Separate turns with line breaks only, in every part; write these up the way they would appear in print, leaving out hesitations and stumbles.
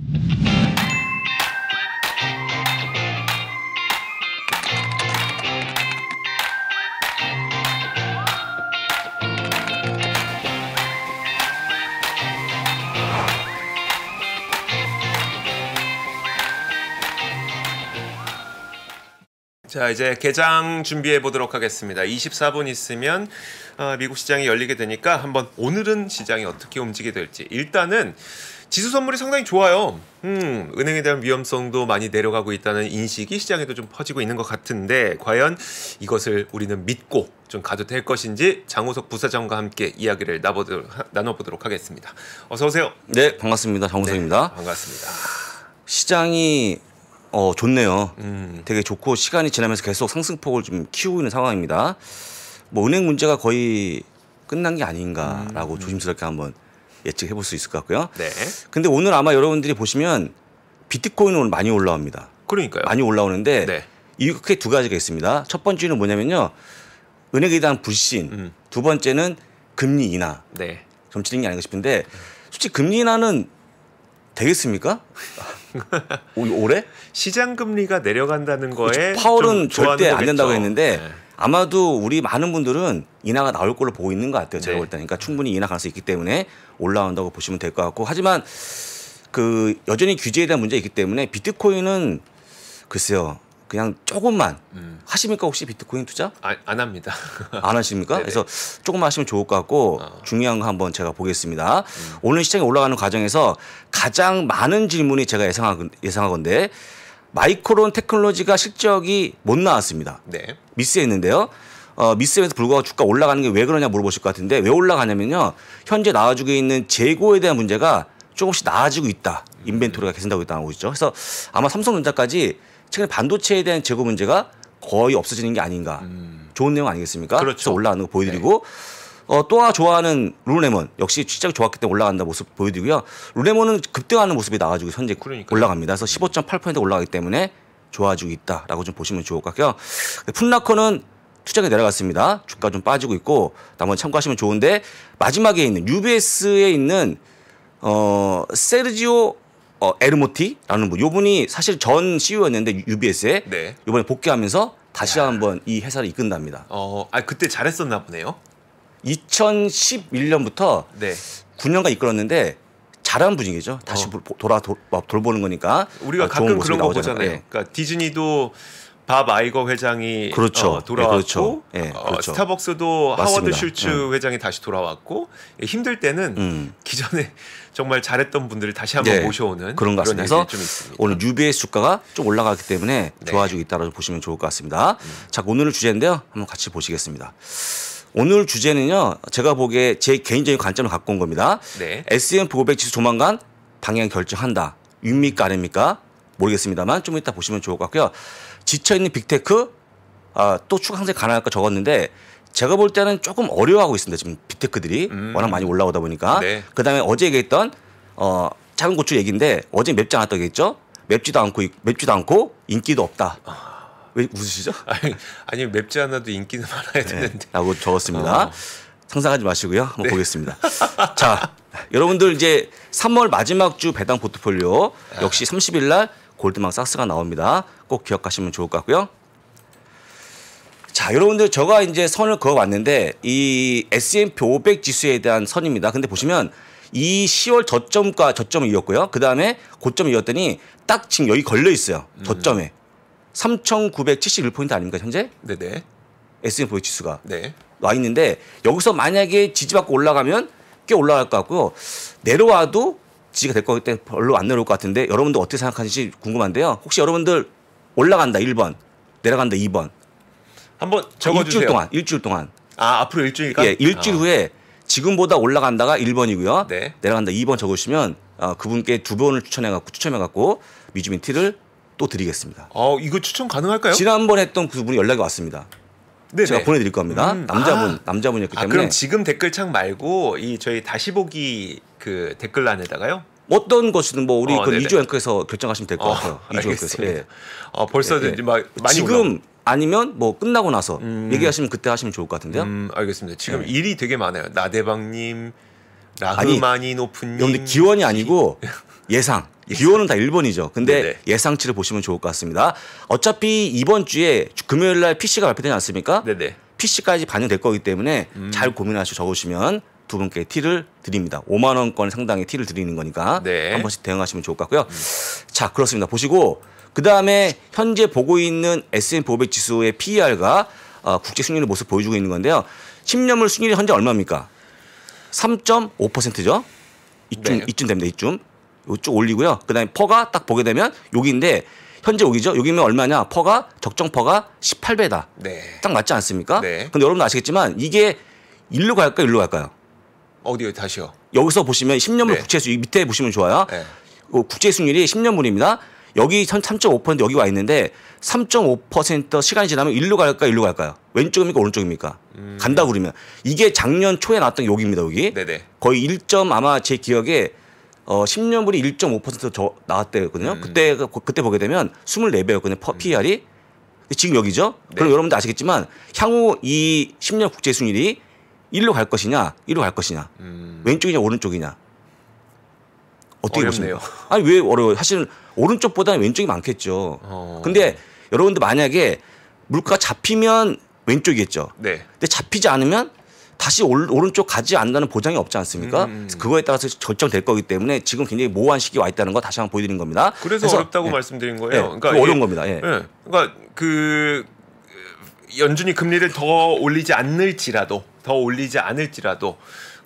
자, 이제 개장 준비해 보도록 하겠습니다. 24분 있으면 미국 시장이 열리게 되니까 한번 오늘은 시장이 어떻게 움직이게 될지. 일단은 지수 선물이 상당히 좋아요. 은행에 대한 위험성도 많이 내려가고 있다는 인식이 시장에도 좀 퍼지고 있는 것 같은데 과연 이것을 우리는 믿고 좀 가도 될 것인지 장우석 부사장과 함께 이야기를 나눠보도록 하겠습니다. 어서 오세요.
네, 반갑습니다. 장우석입니다.
네, 반갑습니다.
시장이 좋네요. 되게 좋고 시간이 지나면서 계속 상승폭을 좀 키우고 있는 상황입니다. 뭐 은행 문제가 거의 끝난 게 아닌가라고 조심스럽게 한번 예측해 볼 수 있을 것 같고요.
네. 근데
오늘 아마 여러분들이 보시면 비트코인은 오늘 많이 올라옵니다.
그러니까요.
많이 올라오는데
네.
이게 크게 두 가지가 있습니다. 첫 번째는 뭐냐면요. 은행에 대한 불신. 두 번째는 금리 인하.
네.
점치는 게 아닌가 싶은데 솔직히 금리 인하는 되겠습니까? 올해?
시장 금리가 내려간다는 거에
파월은 절대 안 된다고 했는데
네.
아마도 우리 많은 분들은 인하가 나올 걸로 보고 있는 것 같아요. 제가
네.
볼 때는. 그러니까 충분히 인하 가능성이 있기 때문에 올라온다고 보시면 될 것 같고 하지만 여전히 규제에 대한 문제가 있기 때문에 비트코인은 글쎄요. 그냥 조금만 하십니까 혹시 비트코인 투자?
안 합니다.
안 하십니까?
네네.
그래서 조금만 하시면 좋을 것 같고 중요한 거 한번 제가 보겠습니다. 오늘 시장에 올라가는 과정에서 가장 많은 질문이 제가 예상하건데 마이크론 테크놀로지가 실적이 못 나왔습니다.
네.
미스했는데요. 미스에서 불구하고 주가 올라가는 게 왜 그러냐 물어보실 것 같은데 왜 올라가냐면요. 현재 나와주고 있는 재고에 대한 문제가 조금씩 나아지고 있다. 인벤토리가 개선되고 있다는 거죠. 그래서 아마 삼성전자까지 최근에 반도체에 대한 재고 문제가 거의 없어지는 게 아닌가. 좋은 내용 아니겠습니까?
그렇죠.
그래서 올라가는 거 보여드리고 또 하나 좋아하는 룰레몬 역시 실적이 좋았기 때문에 올라간다 모습 보여드리고요. 룰레몬은 급등하는 모습이 나와주고 현재
그러니까요.
올라갑니다. 그래서 15.8% 올라가기 때문에 좋아지고 있다라고 좀 보시면 좋을 것 같고요. 풋라커는 투자가 내려갔습니다. 주가 좀 빠지고 있고 나머지 참고하시면 좋은데 마지막에 있는 UBS에 있는 세르지오 에르모티라는 분, 요분이 사실 전 CEO였는데 UBS에
네.
이번에 복귀하면서 다시 한번 이 회사를 이끈답니다.
그때 잘했었나 보네요.
2011년부터
네.
9년간 이끌었는데 잘한 분위기죠. 다시 돌보는 거니까.
우리가 가끔 그런 거 보잖아요.
네.
그러니까 디즈니도 밥 아이거 회장이
그렇죠.
돌아왔고
그렇죠. 네, 그렇죠.
스타벅스도
맞습니다.
하워드 슐츠 회장이 다시 돌아왔고 힘들 때는 기존에 정말 잘했던 분들을 다시 한번
네,
모셔오는
그런 것 같습니다. 그래서
좀 있습니다.
오늘 UBS 주가가 좀 올라가기 때문에
네.
좋아지고 있다고 보시면 좋을 것 같습니다. 자, 오늘 주제인데요. 한번 같이 보시겠습니다. 오늘 주제는요. 제가 보기에 제 개인적인 관점을 갖고 온 겁니다.
네.
S&P 500 지수 조만간 방향 결정한다. 윗입니까 아닙니까? 모르겠습니다만 좀 이따 보시면 좋을 것 같고요. 지쳐있는 빅테크 또 추가 상승 가능할까 적었는데 제가 볼 때는 조금 어려워하고 있습니다. 지금 빅테크들이 워낙 많이 올라오다 보니까.
네.
그다음에 어제 얘기했던 작은 고추 얘기인데 어제 맵지 않았다고 했죠. 맵지도 않고 인기도 없다. 왜 웃으시죠?
아니 맵지 않아도 인기는 많아야 되는데.
라고 적었습니다. 상상하지 마시고요. 한번 보겠습니다. 자, 여러분들 이제 3월 마지막 주 배당 포트폴리오 역시 30일 날 골드만삭스가 나옵니다. 꼭 기억하시면 좋을 것 같고요. 자, 여러분들 제가 이제 선을 그어왔는데 이 S&P 500 지수에 대한 선입니다. 근데 보시면 이 10월 저점과 저점을 이었고요. 그 다음에 고점을 이었더니 딱 지금 여기 걸려 있어요. 저점에 3,971포인트 아닙니까 현재?
네네.
S&P 500 지수가
네.
와 있는데 여기서 만약에 지지받고 올라가면 꽤 올라갈 것 같고요. 내려와도 지지가 될 거기 때문에 별로 안 내려올 것 같은데 여러분들 어떻게 생각하시는지 궁금한데요. 혹시 여러분들 올라간다 1번, 내려간다 2번.
한번 적어주세요.
일주일 동안.
앞으로 일주일간?
예, 일주일 후에 지금보다 올라간다가 1번이고요.
네.
내려간다 2번 적으시면 그분께 2번을 추첨해갖고 미주민 티를 또 드리겠습니다.
이거 추천 가능할까요?
지난번 했던 그분이 연락이 왔습니다.
네네.
제가 보내드릴 겁니다. 남자분이었기 때문에.
그럼 지금 댓글창 말고 이 저희 다시 보기 그 댓글란에다가요?
어떤 것이든 뭐 우리 그
네네.
이주 앵커에서 결정하시면 될 것 같아요. 이주 앵커에서.
알겠습니다. 벌써 많이
지금 아니면 뭐 끝나고 나서 얘기하시면 그때 하시면 좋을 것 같은데요.
알겠습니다. 지금 일이 되게 많아요. 나대방님, 라흐마니노프님.
그런데 기원이 아니고 예상. 기호는 다 1번이죠. 근데
네네.
예상치를 보시면 좋을 것 같습니다. 어차피 이번 주에 금요일 날 PC가 발표되지 않습니까?
네네.
PC까지 반영될 거기 때문에 잘 고민하시고 적으시면 두 분께 팁을 드립니다. 5만 원권 상당의 팁을 드리는 거니까
네.
한 번씩 대응하시면 좋을 것 같고요. 자, 그렇습니다. 보시고 그다음에 현재 보고 있는 S&P 500 지수의 PER가 국제 수익률의 모습 보여주고 있는 건데요. 10년물 수익률이 현재 얼마입니까? 3.5%죠.
네.
이쯤 됩니다. 이쯤. 이쪽 올리고요. 그다음에 퍼가 딱 보게 되면 여기인데 현재 여기죠. 여기면 얼마냐? 퍼가 적정 퍼가 18배다.
네.
딱 맞지 않습니까?
네.
근데 여러분 아시겠지만 이게 일로 갈까요? 일로 갈까요?
어디요? 다시요.
여기서 보시면 10년물
네.
국채 수익 밑에 보시면 좋아요.
네.
국채 수익률이 10년물입니다. 여기 3.5% 여기 와 있는데 3.5% 시간이 지나면 일로 갈까요? 일로 갈까요? 왼쪽입니까? 오른쪽입니까? 간다 그러면 이게 작년 초에 나왔던 여기입니다. 여기
네네.
거의 1점 아마 제 기억에 10년물이 1.5% 나왔대거든요. 그때 보게 되면 24배였거든요. PER이. 지금 여기죠.
네.
그럼 여러분들 아시겠지만 향후 이 10년 국제 수익률이 일로 갈 것이냐, 이로 갈 것이냐, 왼쪽이냐, 오른쪽이냐. 어떻게
어렵네요.
보십니까? 아니 왜 어려워요? 사실은 오른쪽보다는 왼쪽이 많겠죠. 근데 여러분들 만약에 물가가 잡히면 왼쪽이겠죠.
네.
근데 잡히지 않으면 다시 오른쪽 가지 않는다는 보장이 없지 않습니까? 그래서 그거에 따라서 결정될 거기 때문에 지금 굉장히 모호한 시기에 와 있다는 거 다시 한번 보여드린 겁니다.
그래서 어렵다고 말씀드린 거예요.
네,
그러니까
어려운 겁니다. 예.
네. 그러니까 그 연준이 금리를 더 올리지 않을지라도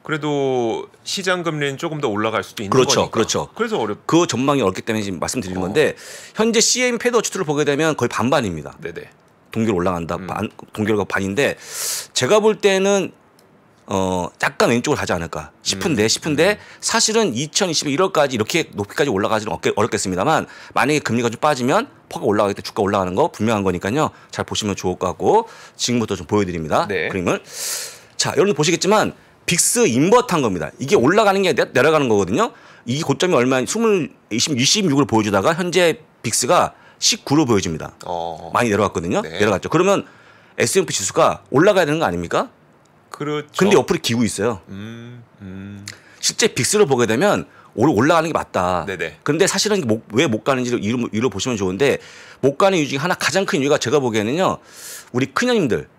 그래도 시장 금리는 조금 더 올라갈 수도 있는 거니까.
그렇죠.
그래서
그 전망이 어렵기 때문에 지금 말씀드리는 건데 현재 CM 패드 워치투를 보게 되면 거의 반반입니다.
네네.
동결 올라간다. 동결과 반인데 제가 볼 때는 약간 왼쪽으로 가지 않을까 싶은데 사실은 2020년 1월까지 이렇게 높이까지 올라가지는 어렵겠습니다만 만약에 금리가 좀 빠지면 퍼가 올라가기 때문에 주가 올라가는 거 분명한 거니까요. 잘 보시면 좋을 것 같고 지금부터 좀 보여드립니다.
네.
그림을. 자, 여러분 보시겠지만 빅스 인버트한 겁니다. 이게 올라가는 게 내려가는 거거든요. 이 고점이 얼마 26을 보여주다가 현재 빅스가 19로 보여집니다. 많이 내려갔거든요.
네.
내려갔죠. 그러면 S&P 지수가 올라가야 되는 거 아닙니까?
그렇죠.
근데 옆으로 기고 있어요. 실제 빅스를 보게 되면 올라가는 게 맞다.
네네.
그런데 사실은 왜 못 가는지 이유로 보시면 좋은데 못 가는 이유 중에 하나 가장 큰 이유가 제가 보기에는요. 우리 큰형님들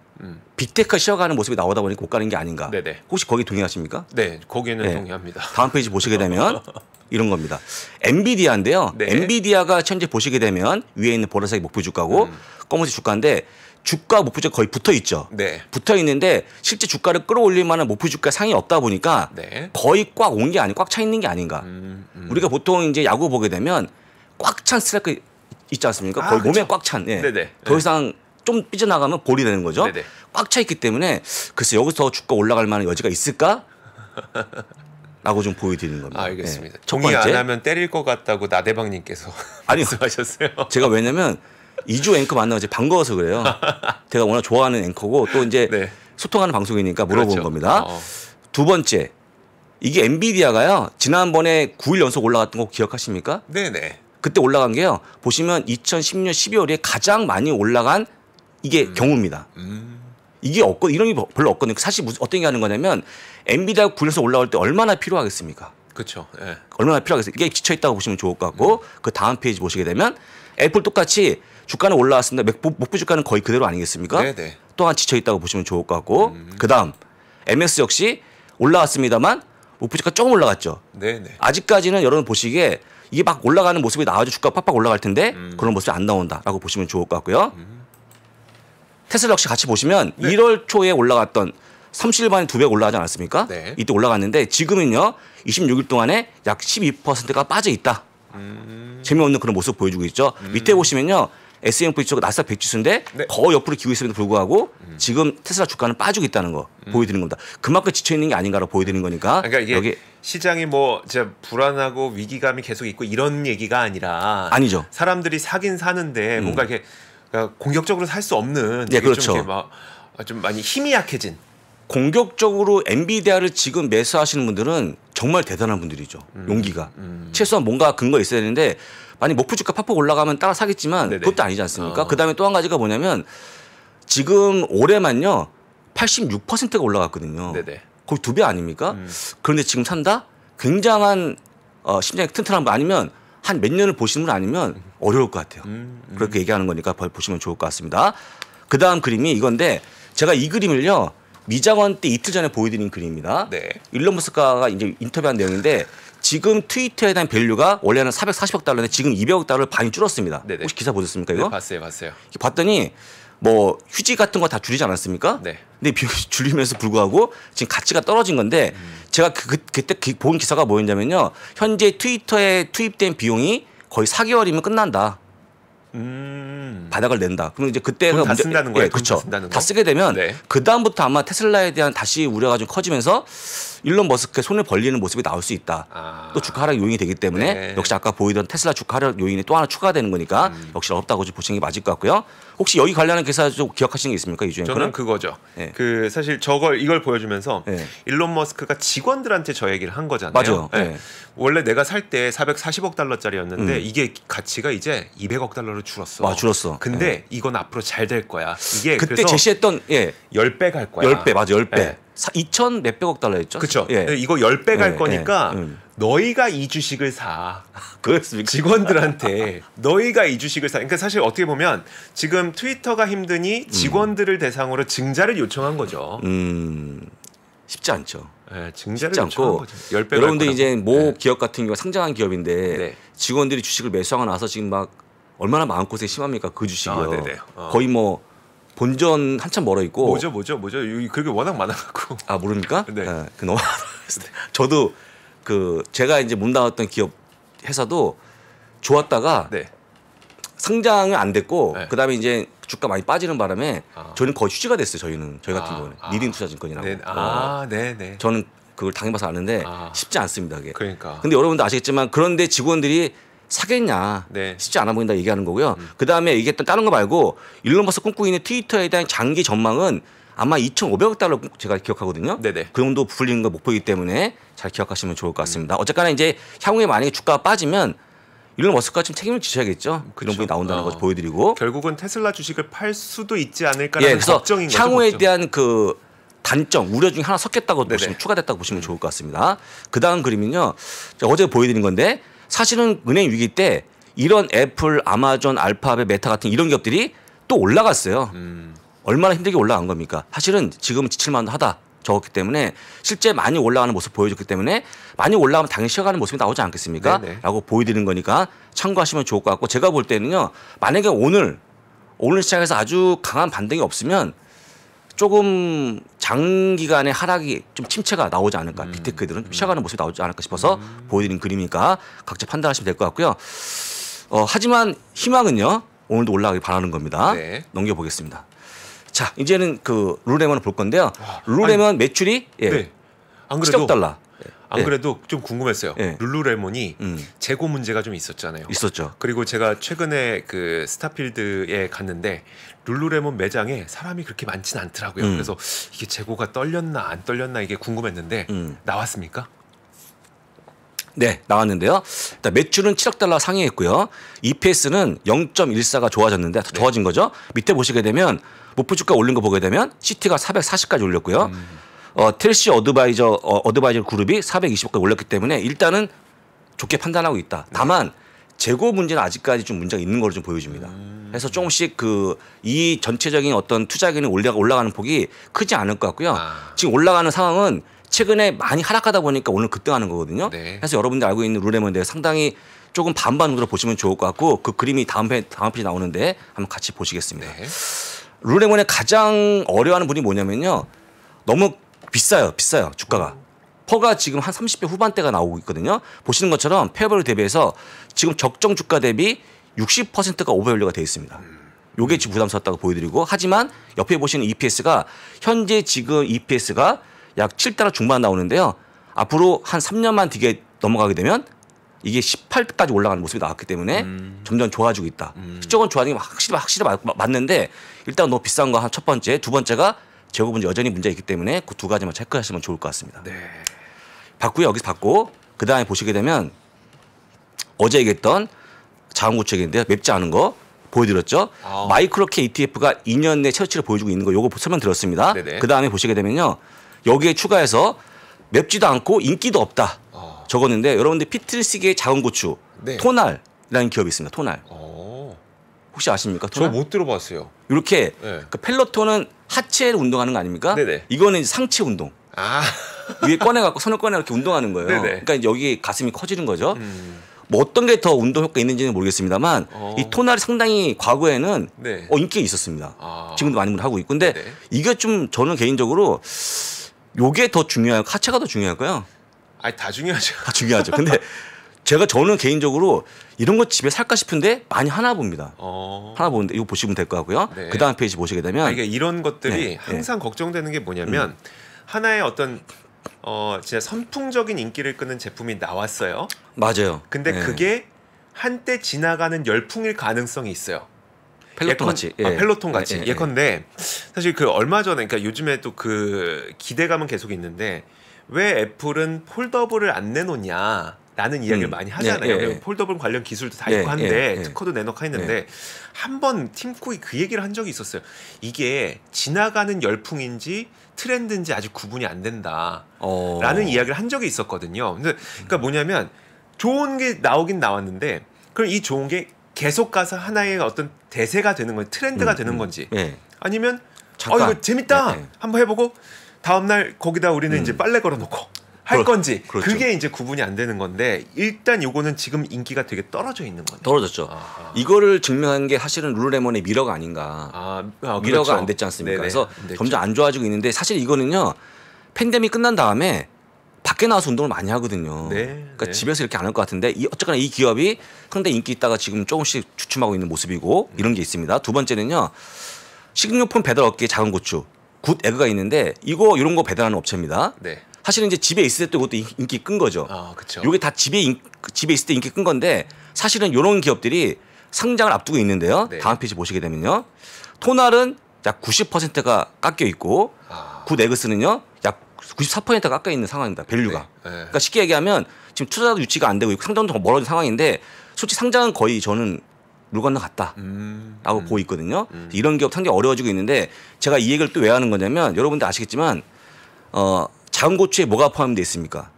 빅테크 쉬어가는 모습이 나오다 보니까 못 가는 게 아닌가.
네네.
혹시 거기 동의하십니까?
네, 거기에는
네.
동의합니다.
다음 페이지 보시게 되면 이런 겁니다. 엔비디아인데요.
네.
엔비디아가 현재 보시게 되면 위에 있는 보라색 목표 주가고 검은색 주가인데 주가 목표 주가 거의 붙어 있죠.
네.
붙어 있는데 실제 주가를 끌어올릴 만한 목표 주가 상이 없다 보니까
네.
거의 꽉 온 게 아니고 꽉 차 있는 게 아닌가. 우리가 보통 이제 야구 보게 되면 꽉 찬 스트라이크 있지 않습니까? 거의 몸에
그쵸.
꽉 찬. 예.
네네.
더 이상 좀 삐져나가면 볼이 되는 거죠.
네네.
꽉 차 있기 때문에 글쎄 여기서 주가 올라갈 만한 여지가 있을까? 라고 좀 보여드리는 겁니다.
알겠습니다.
예. 첫
동의 안
번째.
하면 때릴 것 같다고 나대방님께서
아니요.
말씀하셨어요.
제가 왜냐면 이주 앵커 만나고 이제 반가워서 그래요. 제가 워낙 좋아하는 앵커고 또 이제
네.
소통하는 방송이니까 물어본
그렇죠.
겁니다. 두 번째. 이게 엔비디아가요. 지난번에 9일 연속 올라갔던 거 기억하십니까?
네네.
그때 올라간 게요. 보시면 2010년 12월에 가장 많이 올라간 이게 경우입니다. 이게 이런 게 별로 없거든요. 사실 어떤 게 하는 거냐면 엔비디아 9일 연속 올라갈 때 얼마나 필요하겠습니까?
그렇죠. 예.
얼마나 필요하겠어요. 이게 지쳐 있다고 보시면 좋을 것 같고 그 다음 페이지 보시게 되면 애플 똑같이 주가는 올라왔습니다. 목표 주가는 거의 그대로 아니겠습니까?
네네.
또한 지쳐 있다고 보시면 좋을 것 같고 그 다음 MS 역시 올라왔습니다만 목표 주가 조금 올라갔죠.
네네.
아직까지는 여러분 보시기에 이게 막 올라가는 모습이 나와도 주가가 팍팍 올라갈 텐데 그런 모습이 안 나온다라고 보시면 좋을 것 같고요. 테슬라 역시 같이 보시면
네.
1월 초에 올라갔던 30일 만에 2배 올라가지 않았습니까?
네.
이때 올라갔는데 지금은요 26일 동안에 약 12%가 빠져 있다. 재미없는 그런 모습 보여주고 있죠. 밑에 보시면요 S&P 쪽 나스닥 100 지수인데
네.
거의 옆으로 기고 있음에도 불구하고 지금 테슬라 주가는 빠지고 있다는 거 보여드리는 겁니다. 그만큼 지쳐 있는 게 아닌가라고 보여드리는 거니까.
그러니까 이게
여기
시장이 뭐 진짜 불안하고 위기감이 계속 있고 이런 얘기가 아니라
아니죠.
사람들이 사긴 사는데 뭔가 이렇게 공격적으로 살 수 없는
네,
되게
그렇죠.
좀, 이렇게 막 좀 많이 힘이 약해진
공격적으로 엔비디아를 지금 매수하시는 분들은 정말 대단한 분들이죠. 용기가. 최소한 뭔가 근거 있어야 되는데 만약 목표 주가 팍팍 올라가면 따라 사겠지만
네네.
그것도 아니지 않습니까? 그다음에 또 한 가지가 뭐냐면 지금 올해만요 86%가 올라갔거든요.
네네.
거의 2배 아닙니까? 그런데 지금 산다? 굉장한 심장이 튼튼한 분 아니면 한 몇 년을 보시는 분 아니면 어려울 것 같아요. 그렇게 얘기하는 거니까 보시면 좋을 것 같습니다. 그 다음 그림이 이건데 제가 이 그림을요. 미장원 때 이틀 전에 보여드린 그림입니다.
네.
일론 머스크가 이제 인터뷰한 내용인데 지금 트위터에 대한 밸류가 원래는 440억 달러인데 지금 200억 달러를 반이 줄었습니다.
네네.
혹시 기사 보셨습니까 이거?
네, 봤어요.
봤더니 뭐 휴지 같은 거 다 줄이지 않았습니까?
네.
근데 비용이 줄이면서 불구하고 지금 가치가 떨어진 건데 제가 그때 본 기사가 뭐였냐면요. 현재 트위터에 투입된 비용이 거의 4개월이면 끝난다. 바닥을 낸다. 그러면 이제 그때가
돈 다 쓴다는 거예요?
그렇죠.
다 쓴다는
다
거?
쓰게 되면
네.
그 다음부터 아마 테슬라에 대한 다시 우려가 좀 커지면서 일론 머스크의 손을 벌리는 모습이 나올 수 있다. 또 주가 하락 요인이 되기 때문에
네.
역시 아까 보이던 테슬라 주가 하락 요인이 또 하나 추가되는 거니까 역시 어렵다고 좀 보시는 게 맞을 것 같고요. 혹시 여기 관련한 기사 좀 기억하시는 게 있습니까? 이 중에
저는 그거죠.
네.
그 사실 이걸 보여주면서
네.
일론 머스크가 직원들한테 저 얘기를 한 거잖아요.
맞아요.
네.
네.
원래 내가 살 때 440억 달러짜리였는데 이게 가치가 이제 200억 달러로 줄었어.
줄었어.
근데 이건 앞으로 잘 될 거야. 이게
그때
그래서
제시했던
10배 갈 거야.
10배 맞아 10배.
네.
2천 몇백억 달러였죠?
그렇죠. 이거 10배 갈
예,
거니까
예,
너희가 이 주식을 사.
그렇습니까?
직원들한테 너희가 이 주식을 사. 그러니까 사실 어떻게 보면 지금 트위터가 힘드니 직원들을 대상으로 증자를 요청한 거죠.
쉽지 않죠.
네, 증자를
쉽지
요청한
않고
거죠. 10배
여러분들 이제 모 기업 같은 경우 상장한 기업인데
네.
직원들이 주식을 매수하고 나서 지금 막 얼마나 마음고생이 심합니까? 그 주식이요.
네네.
거의 뭐 본전 한참 멀어 있고.
뭐죠? 여기 그게 워낙 많아갖고.
아 모릅니까?
네.
그 너무 저도 그 제가 이제 몸담았던 기업 회사도 좋았다가
네.
상장은 안 됐고
네.
그다음에 이제 주가 많이 빠지는 바람에 저희는 거의 휴지가 됐어요. 저희 같은 경우는 리딩 투자증권이라고.
네. 네.
저는 그걸 당해봐서 아는데 쉽지 않습니다. 그게.
그러니까.
근데 여러분도 아시겠지만 그런데 직원들이 사겠냐
네.
쉽지 않아 보인다 얘기하는 거고요. 그 다음에 얘기했던 다른 거 말고 일론 머스크 꿈꾸고 있는 트위터에 대한 장기 전망은 아마 2,500억 달러 제가 기억하거든요.
네네.
그 정도 부풀리는 거 목표이기 때문에 잘 기억하시면 좋을 것 같습니다. 어쨌거나 이제 향후에 만약에 주가가 빠지면 일론 머스크가 좀 책임을 지셔야겠죠. 그런 분이 나온다는 걸 보여드리고
결국은 테슬라 주식을 팔 수도 있지 않을까라는
그래서
걱정인 거죠.
향후에
걱정.
대한 그 단점, 우려 중에 하나 섞였다고
네네.
보시면 추가됐다고 보시면 좋을 것 같습니다. 그 다음 그림은요. 제가 어제 보여드린 건데 사실은 은행 위기 때 이런 애플, 아마존, 알파벳, 메타 같은 이런 기업들이 또 올라갔어요. 얼마나 힘들게 올라간 겁니까? 사실은 지금은 지칠만도 하다. 적었기 때문에 실제 많이 올라가는 모습 보여줬기 때문에 많이 올라가면 당연히 쉬어가는 모습이 나오지 않겠습니까?
네네.
라고 보여드리는 거니까 참고하시면 좋을 것 같고 제가 볼 때는요. 만약에 오늘 시장에서 아주 강한 반등이 없으면 조금 장기간의 하락이 좀 침체가 나오지 않을까. 빅테크들은 좀 쉬어가는 모습이 나오지 않을까 싶어서 보여드린 그림이니까 각자 판단하시면 될 것 같고요. 하지만 희망은요. 오늘도 올라가길 바라는 겁니다.
네.
넘겨보겠습니다. 자, 이제는 그 룰레몬을 볼 건데요. 룰레몬 매출이
네. 안
7억
그래도
달러.
안 그래도 좀 궁금했어요.
네.
룰루레몬이 재고 문제가 좀 있었잖아요.
있었죠.
그리고 제가 최근에 그 스타필드에 갔는데 룰루레몬 매장에 사람이 그렇게 많지는 않더라고요. 그래서 이게 재고가 떨렸나 안 떨렸나 이게 궁금했는데 나왔습니까?
네, 나왔는데요. 일단 매출은 7억 달러 상회했고요. EPS는 0.14가 좋아졌는데 더 좋아진 거죠. 밑에 보시게 되면 목표 주가 올린 거 보게 되면 CT가 440까지 올렸고요. 텔시 어드바이저 그룹이 420까지 올렸기 때문에 일단은 좋게 판단하고 있다. 다만 재고 문제는 아직까지 좀 문제가 있는 걸 좀 보여줍니다. 그래서 조금씩 이 전체적인 어떤 투자금이 올라가는 폭이 크지 않을 것 같고요. 지금 올라가는 상황은 최근에 많이 하락하다 보니까 오늘 급등하는 거거든요.
네.
그래서 여러분들 알고 있는 룰레몬에 대해 상당히 조금 반반 정도로 보시면 좋을 것 같고 그 그림이 다음 페이지 나오는데 한번 같이 보시겠습니다.
네.
룰레몬의 가장 어려워하는 분이 뭐냐면요. 너무 비싸요 주가가. 퍼가 지금 한 30배 후반대가 나오고 있거든요. 보시는 것처럼 페어밸류 대비해서 지금 적정 주가 대비 60%가 오버밸류가 되어 있습니다. 요게 지금 부담스럽다고 보여드리고 하지만 옆에 보시는 EPS가 현재 지금 EPS가 약 7달러 중반 나오는데요. 앞으로 한 3년만 뒤에 넘어가게 되면 이게 18까지 올라가는 모습이 나왔기 때문에 점점 좋아지고 있다. 시적은 좋아지는 게 확실히 맞는데 일단 너무 비싼 거 한 첫 번째, 두 번째가 재고 문제 여전히 문제가 있기 때문에 그 두 가지만 체크하시면 좋을 것 같습니다.
네.
받고요. 여기서 받고 그다음에 보시게 되면 어제 얘기했던 자원구책인데요. 맵지 않은 거 보여드렸죠. 마이크로케 ETF가 2년 내 최저치를 보여주고 있는 거 요거 설명드렸습니다. 그다음에 보시게 되면요. 여기에 추가해서 맵지도 않고 인기도 없다. 적었는데 여러분들 피틀스기의 작은 고추
네.
토날이라는 기업이 있습니다. 토날.
어.
혹시 아십니까?
저
토날?
못 들어봤어요.
이렇게
네.
그 펠로톤은 하체를 운동하는 거 아닙니까?
네네.
이거는 이제 상체 운동.
아.
위에 꺼내갖고 손을 꺼내 이렇게 운동하는 거예요.
네네.
그러니까 여기 가슴이 커지는 거죠. 뭐 어떤 게 더 운동 효과 있는지는 모르겠습니다만 이 토날이 상당히 과거에는
네.
인기가 있었습니다.
아.
지금도 많은 분들 하고 있고 근데
네네.
이게 좀 저는 개인적으로 요게 더 중요해요. 하체가 더 중요할까요?
아니 다 중요하죠.
다 중요하죠. 근데 저는 개인적으로 이런 거 집에 살까 싶은데 많이 하나 봅니다. 하나 보는데 이거 보시면 될 것 같고요.
네.
그 다음 페이지 보시게 되면
이게 이런 것들이
네,
항상 걱정되는 게 뭐냐면 하나의 어떤 진짜 선풍적인 인기를 끄는 제품이 나왔어요.
맞아요.
근데
네.
그게 한때 지나가는 열풍일 가능성이 있어요.
펠로톤 같이.
펠로톤 같이.
예.
예컨대 사실 그 얼마 전에 그러니까 요즘에 또 그 기대감은 계속 있는데 왜 애플은 폴더블을 안 내놓냐? 라는 이야기를 많이 하잖아요.
예.
폴더블 관련 기술도 다
예,
있고 한데
예.
특허도 내놓고 했는데 한번 팀쿡이 그 얘기를 한 적이 있었어요. 이게 지나가는 열풍인지 트렌드인지 아직 구분이 안 된다. 라는 이야기를 한 적이 있었거든요. 근데 그러니까 뭐냐면 좋은 게 나오긴 나왔는데 그럼 이 좋은 게 계속 가서 하나의 어떤 대세가 되는 건지 트렌드가 되는 건지
예.
아니면
잠깐.
이거 재밌다.
네.
한번 해보고 다음날 거기다 우리는 이제 빨래 걸어놓고 할 건지
그렇죠.
그게 이제 구분이 안 되는 건데 일단 요거는 지금 인기가 되게 떨어져 있는 거네요.
떨어졌죠. 이거를 증명한 게 사실은 룰레몬의 미러가 아닌가. 미러가
그렇죠.
안 됐지 않습니까?
네네.
그래서
안 됐죠.
점점 안 좋아지고 있는데 사실 이거는요. 팬데믹 끝난 다음에 밖에 나와서 운동을 많이 하거든요.
네,
그러니까
네.
집에서 이렇게 안 할 것 같은데 어쨌거나 이 기업이 상당히 인기 있다가 지금 조금씩 주춤하고 있는 모습이고 이런 게 있습니다. 두 번째는요. 식료품 배달 업계 작은 고추 굿 에그가 있는데 이런 거 배달하는 업체입니다.
네.
사실은 이제 집에 있을 때 이것도 인기 끈 거죠.
그렇죠.
이게 다 집에 있을 때 인기 끈 건데 사실은 이런 기업들이 상장을 앞두고 있는데요.
네.
다음 페이지 보시게 되면요. 토날은 약 90%가 깎여 있고 굿 에그스는요. 약 94%가 깎여 있는 상황입니다. 밸류가.
네. 네.
그러니까 쉽게 얘기하면 지금 투자도 유치가 안 되고 있고 상장도 멀어진 상황인데 솔직히 상장은 거의 저는 물 건너 갔다라고 보고 있거든요. 이런 기업 상당히 어려워지고 있는데 제가 이 얘기를 또 왜 하는 거냐면 여러분들 아시겠지만 작은 고추에 뭐가 포함되어 있습니까?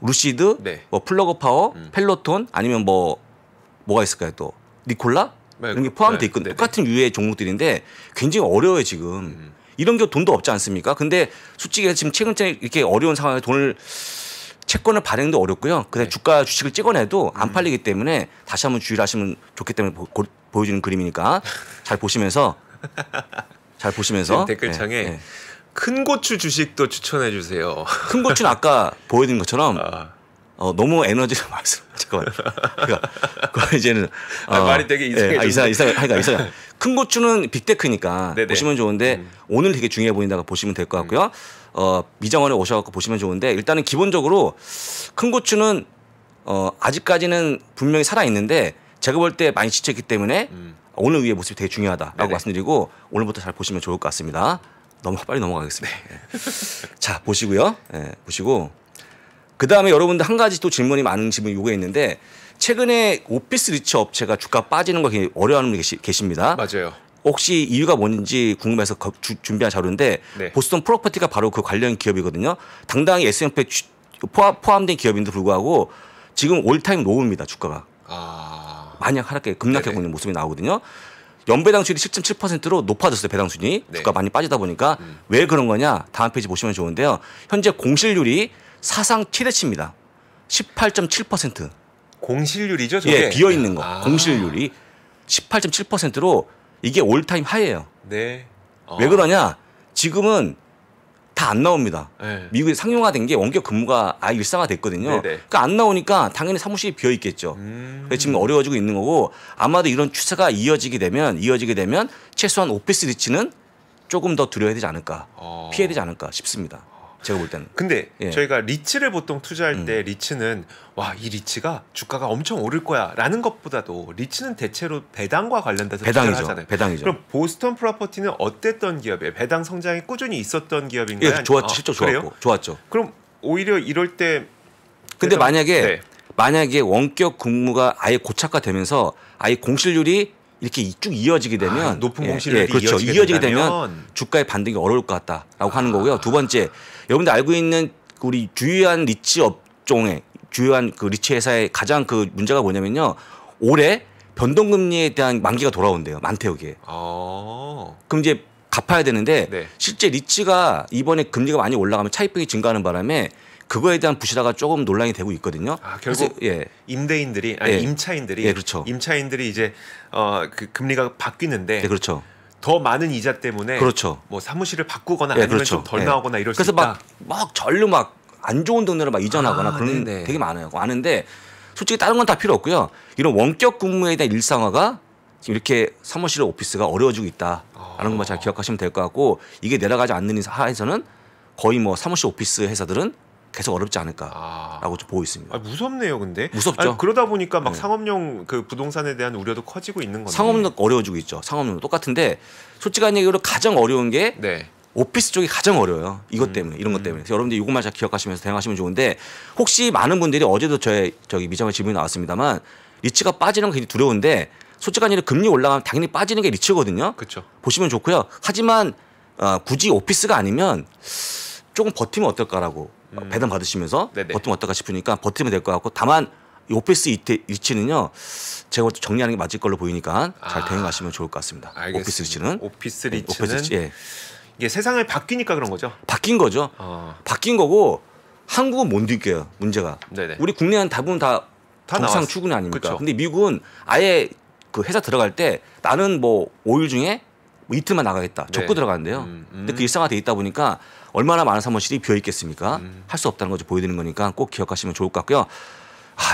루시드,
네.
뭐 플러그 파워, 펠로톤 아니면 뭐가 있을까요? 또 니콜라
네,
이런 게 포함되어 있고
네네.
똑같은 유의 종목들인데 굉장히 어려워요 지금. 이런 게 돈도 없지 않습니까? 근데 솔직히 지금 최근에 이렇게 어려운 상황에 채권을 발행도 어렵고요. 근데
네.
주가 주식을 찍어내도 안 팔리기 때문에 다시 한번 주의를 하시면 좋기 때문에 보여주는 그림이니까 잘 보시면서
지금 댓글창에
네, 네.
큰 고추 주식도 추천해 주세요.
큰 고추는 아까 보여드린 것처럼 너무 에너지를 많이 써. 잠깐만. 그거 이제는
말이 되게 이상해.
큰 고추는 빅테크니까
네네.
보시면 좋은데 오늘 되게 중요해 보인다고 보시면 될 것 같고요. 미정원에 오셔서 보시면 좋은데 일단은 기본적으로 큰 고추는 아직까지는 분명히 살아 있는데 제가 볼 때 많이 지쳤기 때문에 오늘 위의 모습이 되게 중요하다라고
네네.
말씀드리고 오늘부터 잘 보시면 좋을 것 같습니다. 빨리 넘어가겠습니다. 네. 자 보시고요. 네, 보시고 그 다음에 여러분들 한 가지 또 질문이 많은 질문이 요게 있는데 최근에 오피스 리츠 업체가 주가 빠지는 거 어려워하는 분이 계십니다.
맞아요.
혹시 이유가 뭔지 궁금해서 준비한 자료인데
네.
보스턴 프로퍼티가 바로 그 관련 기업이거든요. 당당히 S&P에 포함된 기업인데 불구하고 지금 올타임 로우입니다. 주가가. 만약 급락하고 있는 모습이 나오거든요. 연배당 수익이 7.7%로 높아졌어요. 배당 순위.
네.
주가 많이 빠지다 보니까 왜 그런 거냐. 다음 페이지 보시면 좋은데요. 현재 공실률이 사상 최대치입니다. 18.7%.
공실률이죠, 저게?
예, 비어 있는 거. 공실률이 18.7%로 이게 올타임 하이예요.
네.
왜 그러냐? 지금은 다 안 나옵니다.
네.
미국에 상용화된 게 원격 근무가 아예 일상화됐거든요.
네네.
그러니까 안 나오니까 당연히 사무실이 비어 있겠죠. 그래서 지금 어려워지고 있는 거고 아마도 이런 추세가 이어지게 되면 최소한 오피스 리츠는 조금 더 두려워야 되지 않을까, 피해야 되지 않을까 싶습니다. 제가 볼 때는.
근데
예.
저희가 리츠를 보통 투자할 때 리츠는 이 리츠가 주가가 엄청 오를 거야라는 것보다도 리츠는 대체로 배당과 관련돼서 투자를 하잖아요.
배당이죠.
그럼 보스턴 프로퍼티는 어땠던 기업이에요? 배당 성장이 꾸준히 있었던 기업인가요?
예, 좋았죠. 실적
그래요?
좋았고, 좋았죠.
그럼 오히려 이럴 때
근데
네.
만약에 원격 근무가 아예 고착화되면서 아예 공실률이 이렇게 쭉 이어지게 되면
높은 공실률이
그렇죠.
이어지게
되면
된다면
주가의 반등이 어려울 것 같다라고 하는 거고요. 두 번째, 여러분들 알고 있는 우리 주요한 리츠 업종에 주요한 그 리츠 회사의 가장 그 문제가 뭐냐면요. 올해 변동금리에 대한 만기가 돌아온대요. 많대요, 이게. 그럼 이제 갚아야 되는데
네.
실제 리츠가 이번에 금리가 많이 올라가면 차입비용이 증가하는 바람에 그거에 대한 부실화가 조금 논란이 되고 있거든요.
결국
예.
임대인들이 아니
예.
임차인들이
예, 그렇죠.
임차인들이 이제 그 금리가 바뀌는데
네, 그렇죠.
더 많은 이자 때문에
그렇죠.
뭐 사무실을 바꾸거나
예,
아니면
그렇죠.
좀 덜
예.
나오거나 이럴 수
그래서
있다.
막 전류 막 안 좋은 동네로 막 이전하거나 그런
네네.
되게 많은데 솔직히 다른 건 다 필요 없고요. 이런 원격 근무에 대한 일상화가 지금 이렇게 사무실 오피스가 어려워지고 있다라는 것만 잘 기억하시면 될 것 같고 이게 내려가지 않는 하에서는 거의 뭐 사무실 오피스 회사들은 계속 어렵지 않을까라고 좀 보고 있습니다.
무섭네요, 근데.
무섭죠.
그러다 보니까 막 상업용 그 부동산에 대한 우려도 커지고 있는 건데.
상업용 어려워지고 있죠. 상업용 똑같은데 솔직한 얘기로 가장 어려운 게
네.
오피스 쪽이 가장 어려워요. 이것 때문에 이런 것 때문에. 그래서 여러분들 이것만 잘 기억하시면서 대응하시면 좋은데 혹시 많은 분들이 어제도 저기 미자마 질문이 나왔습니다만 리츠가 빠지는 건 굉장히 두려운데 솔직한 얘기로 금리 올라가면 당연히 빠지는 게 리츠거든요.
그렇죠.
보시면 좋고요. 하지만 굳이 오피스가 아니면 조금 버티면 어떨까라고 배당 받으시면서
네네.
버티면 어떨까 싶으니까 버티면 될 것 같고 다만 이 오피스 위치는요. 제가 정리하는 게 맞을 걸로 보이니까 잘 대응하시면 좋을 것 같습니다.
알겠습니다.
오피스 위치는.
오피스
네,
리츠는
오피스 위치, 예.
이게 세상을 바뀌니까 그런 거죠.
바뀐 거죠. 바뀐 거고 한국은 못 이겨요. 문제가.
네네.
우리 국내는 대부분 다 정상
나왔어.
출근이 아닙니까?
그쵸.
근데 미국은 아예 그 회사 들어갈 때 나는 뭐 5일 중에 뭐 이틀만 나가겠다.
네.
적고 들어가는데요. 근데 그 일상화돼 있다 보니까 얼마나 많은 사무실이 비어 있겠습니까? 할 수 없다는 거죠. 보여드리는 거니까 꼭 기억하시면 좋을 것 같고요.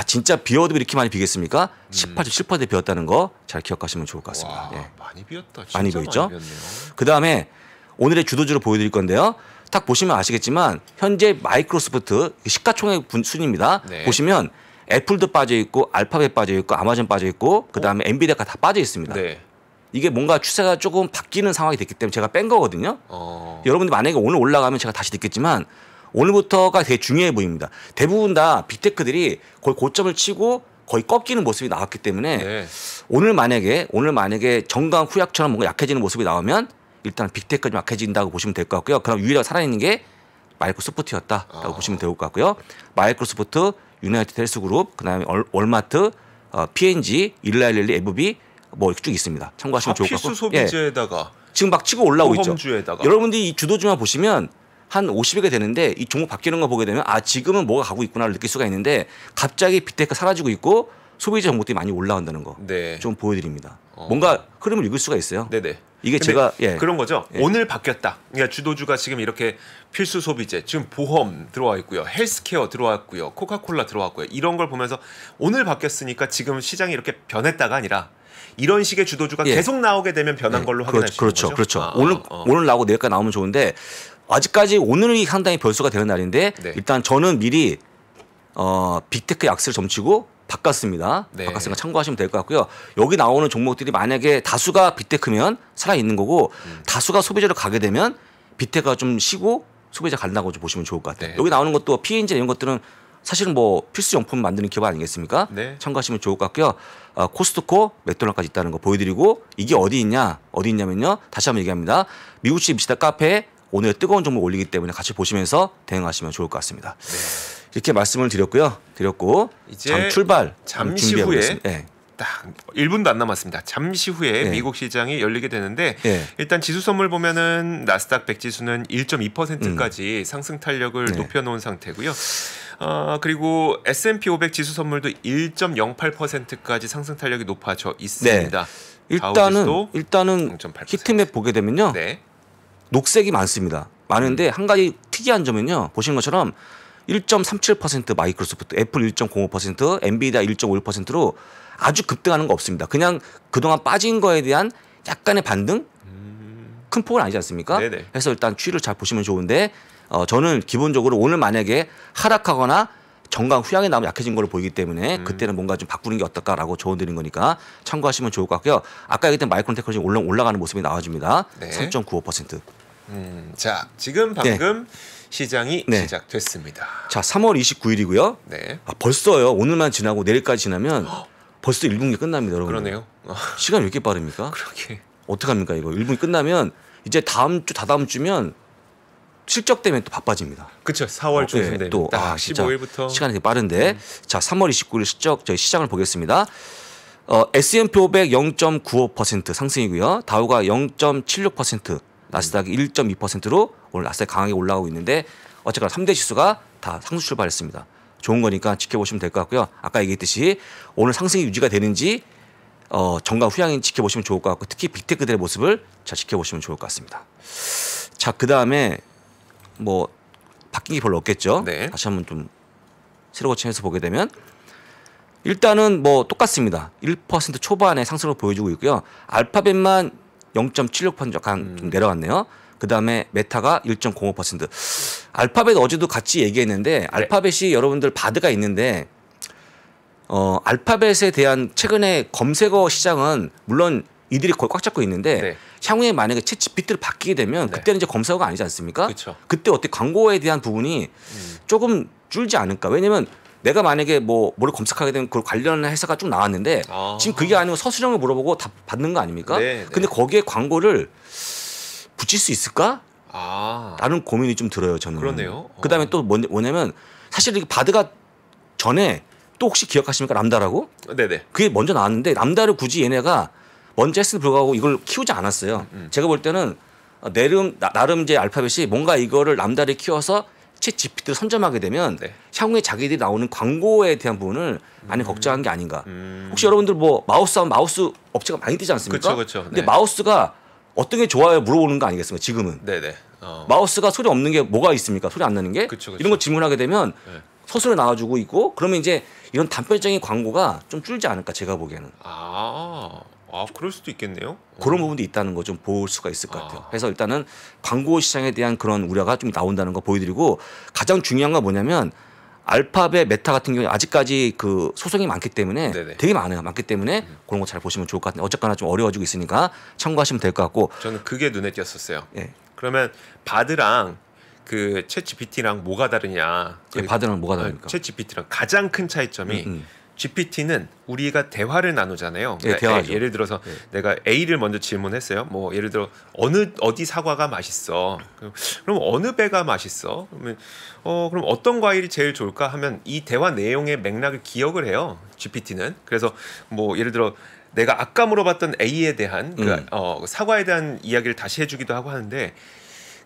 진짜 비어도 이렇게 많이 비겠습니까? 18.7% 비었다는 거 잘 기억하시면 좋을 것 같습니다.
와,
예.
많이 비었다. 진짜
많이 비었죠?
비었네요.
그 다음에 오늘의 주도주를 보여드릴 건데요. 딱 보시면 아시겠지만 현재 마이크로소프트 시가총액 순입니다.
네.
보시면 애플도 빠져 있고 알파벳 빠져 있고 아마존 빠져 있고 그 다음에 엔비디아가 다 빠져 있습니다.
네.
이게 뭔가 추세가 조금 바뀌는 상황이 됐기 때문에 제가 뺀 거거든요. 여러분들 만약에 오늘 올라가면 제가 다시 듣겠지만 오늘부터가 되게 중요해 보입니다. 대부분 다 빅테크들이 거의 고점을 치고 거의 꺾이는 모습이 나왔기 때문에
네.
오늘 만약에 정강 후약처럼 뭔가 약해지는 모습이 나오면 일단 빅테크가 좀 약해진다고 보시면 될 것 같고요. 그럼 유일하게 살아있는 게 마이크로소프트였다라고 보시면 될 것 같고요. 마이크로소프트, 유나이티드 헬스그룹, 그다음에 월마트, P&G, 일라일리, FB 뭐 이렇게 쭉 있습니다. 참고하시면 좋을 것 같고.
필수 소비재에다가
지금 막 치고 올라오고 있죠.
보험주에다가.
여러분들이 이 주도주만 보시면 한 50여 개 되는데 이 종목 바뀌는 거 보게 되면 지금은 뭐가 가고 있구나를 느낄 수가 있는데 갑자기 빅테크 사라지고 있고 소비재 종목들이 많이 올라온다는 거
네.
좀 보여드립니다. 뭔가 흐름을 읽을 수가 있어요.
네네.
이게 제가
그런 거죠. 오늘 바뀌었다. 그러니까 주도주가 지금 이렇게 필수 소비재, 지금 보험 들어와 있고요, 헬스케어 들어와 있고요, 코카콜라 들어왔고요. 이런 걸 보면서 오늘 바뀌었으니까 지금 시장이 이렇게 변했다가 아니라 이런 식의 주도주가 계속 나오게 되면 변한 걸로 확인할 수 있는 거죠.
그렇죠. 오늘 나오고 내일까지 나오면 좋은데 아직까지 오늘이 상당히 변수가 되는 날인데 일단 저는 미리 빅테크 약세를 점치고 바꿨습니다. 바꿨으니까 참고하시면 될 것 같고요. 여기 나오는 종목들이 만약에 다수가 빅테크면 살아있는 거고 다수가 소비재로 가게 되면 빅테크가 좀 쉬고 소비재 간다고 좀 보시면 좋을 것 같아요. 여기 나오는 것도 P&G 이런 것들은 사실은 뭐 필수 용품 만드는 기업 아니겠습니까? 참고하시면 좋을 것 같고요. 코스트코, 맥도날드까지 있다는 거 보여드리고 이게 어디 있냐면요. 다시 한번 얘기합니다. 미국 주식 미치다 카페에 오늘 뜨거운 종목 올리기 때문에 같이 보시면서 대응하시면 좋을 것 같습니다. 이렇게 말씀을 드렸고
이제
출발
잠시 후에 딱 1분도 안 남았습니다. 잠시 후에 미국 시장이 열리게 되는데 일단 지수 선물 보면은 나스닥 100 지수는 1.2%까지 상승 탄력을 높여놓은 상태고요. 그리고 S&P 500 지수 선물도 1.08%까지 상승 탄력이 높아져 있습니다.
일단은
0.8%.
히트맵 보게 되면요. 녹색이 많은데 한 가지 특이한 점은요. 보시는 것처럼 1.37% 마이크로소프트, 애플 1.05%, 엔비디아 1.51%로 아주 급등하는 거 없습니다. 그냥 그동안 빠진 거에 대한 약간의 반등? 큰 폭은 아니지 않습니까? 그래서 일단 추이를 잘 보시면 좋은데 저는 기본적으로 오늘 만약에 하락하거나 정강 후양에 나오면 약해진 걸로 보이기 때문에 그때는 뭔가 좀 바꾸는 게 어떨까라고 조언 드린 거니까 참고하시면 좋을 것 같고요. 아까 얘기했던 마이크론 테크놀로지 올라가는 모습이 나와줍니다. 3.95%.
자, 지금 방금 시장이 시작됐습니다.
자, 3월 29일이고요. 벌써요. 오늘만 지나고 내일까지 지나면 벌써 1분기 끝납니다, 여러분.
그러네요.
시간이 왜 이렇게 빠릅니까?
그러게.
어떡합니까, 이거. 1분기 끝나면 이제 다음 주, 다다음 주면 실적 때문에 또 바빠집니다.
그렇죠. 4월 중순 되면
또
딱
진짜
15일부터
시간이 되게 빠른데 자 3월 29일 실적 저희 시장을 보겠습니다. S&P 500 0.95% 상승이고요. 다우가 0.76%, 나스닥이 1.2%로 오늘 나스닥 강하게 올라오고 있는데 어쨌거나 3대 지수가 다 상승 출발했습니다. 좋은 거니까 지켜보시면 될 것 같고요. 아까 얘기했듯이 오늘 상승이 유지가 되는지 정강 후양인 지켜보시면 좋을 것 같고 특히 빅테크들의 모습을 잘 지켜보시면 좋을 것 같습니다. 자, 그다음에 뭐 바뀐 게 별로 없겠죠.
네.
다시 한번 좀 새로 고침해서 보게 되면 일단은 뭐 똑같습니다. 1% 초반의 상승을 보여주고 있고요. 알파벳만 0.76% 약간 좀 내려갔네요. 그다음에 메타가 1.05%. 알파벳 어제도 같이 얘기했는데 알파벳이 여러분들 바드가 있는데 알파벳에 대한 최근에 검색어 시장은 물론 이들이 거의 꽉 잡고 있는데
네.
향후에 만약에 챗 GPT를 바뀌게 되면
네.
그때는 이제 검색어가 아니지 않습니까?
그쵸.
그때 어떻게 광고에 대한 부분이 조금 줄지 않을까? 왜냐면 내가 만약에 뭐를 검색하게 되면 그걸 관련한 회사가 쭉 나왔는데 지금 그게 아니고 서술형을 물어보고 다 받는 거 아닙니까?
네, 네.
근데 거기에 광고를 붙일 수 있을까?
아,
라는 고민이 좀 들어요, 저는.
그러네요.
그다음에 또 뭐냐면 사실 이게 바드가 전에 또 혹시 기억하십니까? 람다라고?
네네.
그게 먼저 나왔는데 람다를 굳이 얘네가 먼저 했음에도 불구하고 이걸 키우지 않았어요. 제가 볼 때는 나름 이제 알파벳이 뭔가 이거를 람다를 키워서 챗 GPT를 선점하게 되면
네.
향후에 자기들이 나오는 광고에 대한 부분을 많이 걱정한 게 아닌가. 혹시 여러분들 뭐 마우스 하면 마우스 업체가 많이 뜨지 않습니까?
그쵸.
근데
네.
마우스가 어떤 게 좋아요 물어보는 거 아니겠습니까? 지금은.
네네.
마우스가 소리 없는 게 뭐가 있습니까? 소리 안 나는 게?
그쵸.
이런 거 질문하게 되면
네.
서술에 나와주고 있고 그러면 이제 이런 단편적인 광고가 좀 줄지 않을까 제가 보기에는.
그럴 수도 있겠네요.
그런 부분도 있다는 거 좀 볼 수가 있을 것 같아요.
아.
그래서 일단은 광고 시장에 대한 그런 우려가 좀 나온다는 거 보여드리고 가장 중요한 건 뭐냐면 알파벳 메타 같은 경우에 아직까지 그 소송이 많기 때문에
네네.
되게 많기 때문에 그런 거 잘 보시면 좋을 것 같은데 어쨌거나 좀 어려워지고 있으니까 참고하시면 될 것 같고
저는 그게 눈에 띄었었어요.
예.
그러면 바드랑 그 챗 GPT랑 뭐가 다르냐?
바드랑 뭐가 다릅니까?
챗 GPT랑 가장 큰 차이점이 GPT는 우리가 대화를 나누잖아요.
네, 대화죠.
예를 들어서 내가 A를 먼저 질문했어요. 뭐 예를 들어 어디 사과가 맛있어? 그럼 어느 배가 맛있어? 그러면 그럼 어떤 과일이 제일 좋을까 하면 이 대화 내용의 맥락을 기억을 해요. GPT는. 그래서 뭐 예를 들어 내가 아까 물어봤던 A에 대한 사과에 대한 이야기를 다시 해주기도 하고 하는데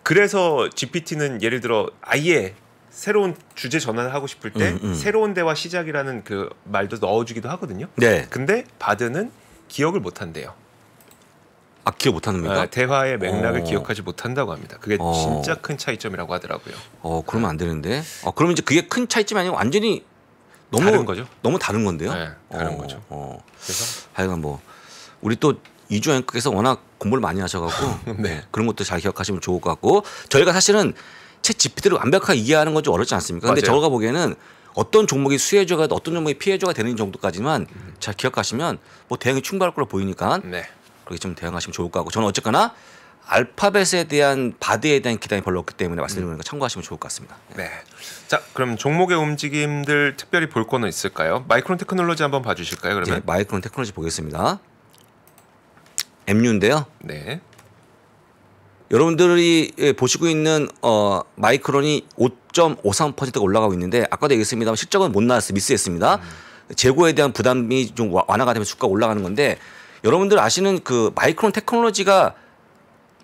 그래서 GPT는 예를 들어 아예 새로운 주제 전환을 하고 싶을 때 새로운 대화 시작이라는 그 말도 넣어주기도 하거든요.
네.
근데 바드는 기억을 못 한대요.
기억 못 하는 겁니까?
대화의 맥락을 기억하지 못한다고 합니다. 그게 진짜 큰 차이점이라고 하더라고요.
그러면 안 되는데. 그러면 이제 그게 큰 차이점이 아니고 완전히 너무
다른 거죠?
너무 다른 건데요.
네, 다른 거죠.
그래서 하여간 뭐 우리 또 이주 앵커께서 워낙 공부를 많이 하셔갖고
네.
그런 것도 잘 기억하시면 좋을 것 같고 저희가 사실은 챗 GPT를 완벽하게 이해하는 건 좀 어렵지 않습니까? 근데
맞아요.
저가 보기에는 어떤 종목이 수혜주가 어떤 종목이 피해주가 되는 정도까지만 잘 기억하시면 뭐 대응이 충분할 걸로 보이니까
네.
그렇게 좀 대응하시면 좋을 것 같고 저는 어쨌거나 알파벳에 대한 바드에 대한 기대감이 별로 없기 때문에 말씀드리는 거 참고하시면 좋을 것 같습니다.
네. 자, 그럼 종목의 움직임들 특별히 볼 거는 있을까요? 마이크론 테크놀로지 한번 봐주실까요? 그러면
이제 마이크론 테크놀로지 보겠습니다. MU인데요.
네.
여러분들이 보시고 있는 마이크론이 5.53%가 올라가고 있는데 아까도 얘기했습니다만 실적은 못 나왔어요. 미스했습니다. 재고에 대한 부담이 좀 완화가 되면서 주가가 올라가는 건데 여러분들 아시는 그 마이크론 테크놀로지가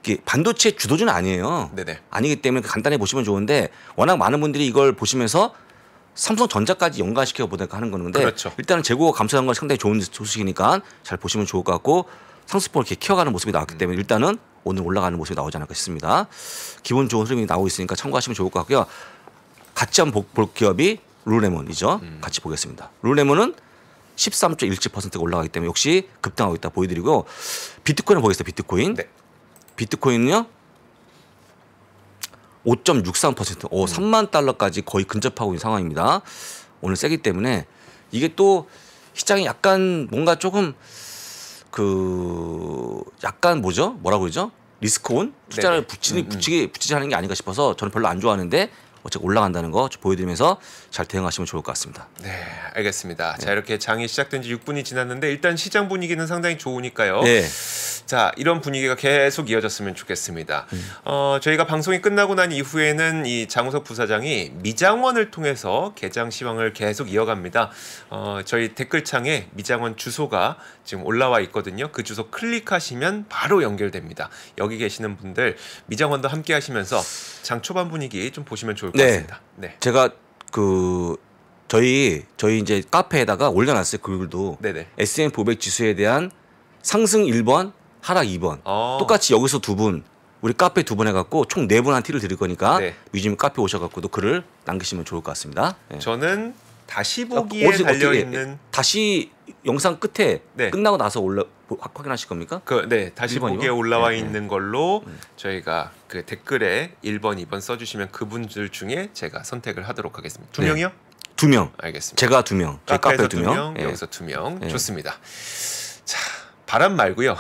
이게 반도체 주도주는 아니에요.
네네.
아니기 때문에 간단히 보시면 좋은데 워낙 많은 분들이 이걸 보시면서 삼성전자까지 연관시켜 보다가 하는 건데
그렇죠.
일단은 재고가 감소한 건 상당히 좋은 소식이니까 잘 보시면 좋을 것 같고 상승폭을 이렇게 키워가는 모습이 나왔기 때문에 일단은 오늘 올라가는 모습이 나오지 않을까 싶습니다. 기분 좋은 흐름이 나오고 있으니까 참고하시면 좋을 것 같고요. 같이 한번 볼 기업이 룰레몬이죠. 같이 보겠습니다. 룰레몬은 13.17%가 올라가기 때문에 역시 급등하고 있다 보여드리고 비트코인을 보겠습니다. 비트코인.
네.
비트코인은요. 5.63%, 3만 달러까지 거의 근접하고 있는 상황입니다. 오늘 세기 때문에 이게 또 시장이 약간 뭔가 조금 약간 뭐라고 그러죠? 리스크온 투자를 붙이지 하는 게 아닌가 싶어서 저는 별로 안 좋아하는데 어차피 올라간다는 거 보여드리면서 잘 대응하시면 좋을 것 같습니다.
네, 알겠습니다. 자, 이렇게 장이 시작된 지 6분이 지났는데 일단 시장 분위기는 상당히 좋으니까요.
네.
자, 이런 분위기가 계속 이어졌으면 좋겠습니다. 저희가 방송이 끝나고 난 이후에는 이 장우석 부사장이 미장원을 통해서 개장 시황을 계속 이어갑니다. 저희 댓글창에 미장원 주소가 지금 올라와 있거든요. 그 주소 클릭하시면 바로 연결됩니다. 여기 계시는 분들 미장원도 함께 하시면서 장 초반 분위기 좀 보시면 좋을 것 같습니다. 네.
제가 저희 이제 카페에다가 올려놨어요. 글도.
네네.
S&P 500 지수에 대한 상승 1번, 하락 2번. 똑같이 여기서 두 분, 우리 카페 두 분 해갖고 총 4분한 티를 드릴 거니까
네.
뮤지엄 카페 오셔갖고도 글을 남기시면 좋을 것 같습니다. 네.
저는 다시 보기에 달려있는
다시 영상 끝에
네.
끝나고 나서 확인하실 겁니까?
네, 다시
1번이요?
보기에 올라와
네,
있는 걸로 저희가 그 댓글에 1번, 2번 써주시면 그분들 중에 제가 선택을 하도록 하겠습니다. 두
네.
명이요?
2명.
알겠습니다.
제가 2명. 저희
카페에서
카페 2명. 예.
여기서 2명.
예.
좋습니다. 자, 바람 말고요.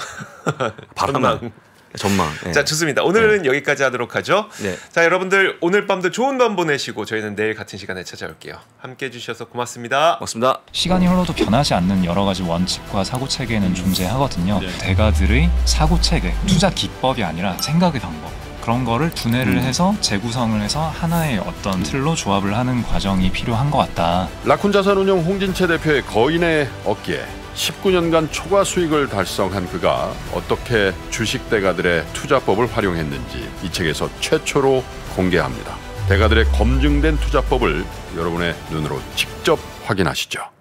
바람만. 전망. 예.
자, 좋습니다. 오늘은 여기까지 하도록 하죠.
네.
자, 여러분들 오늘 밤도 좋은 밤 보내시고 저희는 내일 같은 시간에 찾아올게요. 함께 해주셔서 고맙습니다.
고맙습니다.
시간이 흘러도 변하지 않는 여러 가지 원칙과 사고 체계는 존재하거든요. 대가들의 사고 체계, 투자 기법이 아니라 생각의 방법. 그런 거를 분해를 해서 재구성을 해서 하나의 어떤 틀로 조합을 하는 과정이 필요한 것 같다.
라쿤 자산운용 홍진채 대표의 거인의 어깨 19년간 초과 수익을 달성한 그가 어떻게 주식 대가들의 투자법을 활용했는지 이 책에서 최초로 공개합니다. 대가들의 검증된 투자법을 여러분의 눈으로 직접 확인하시죠.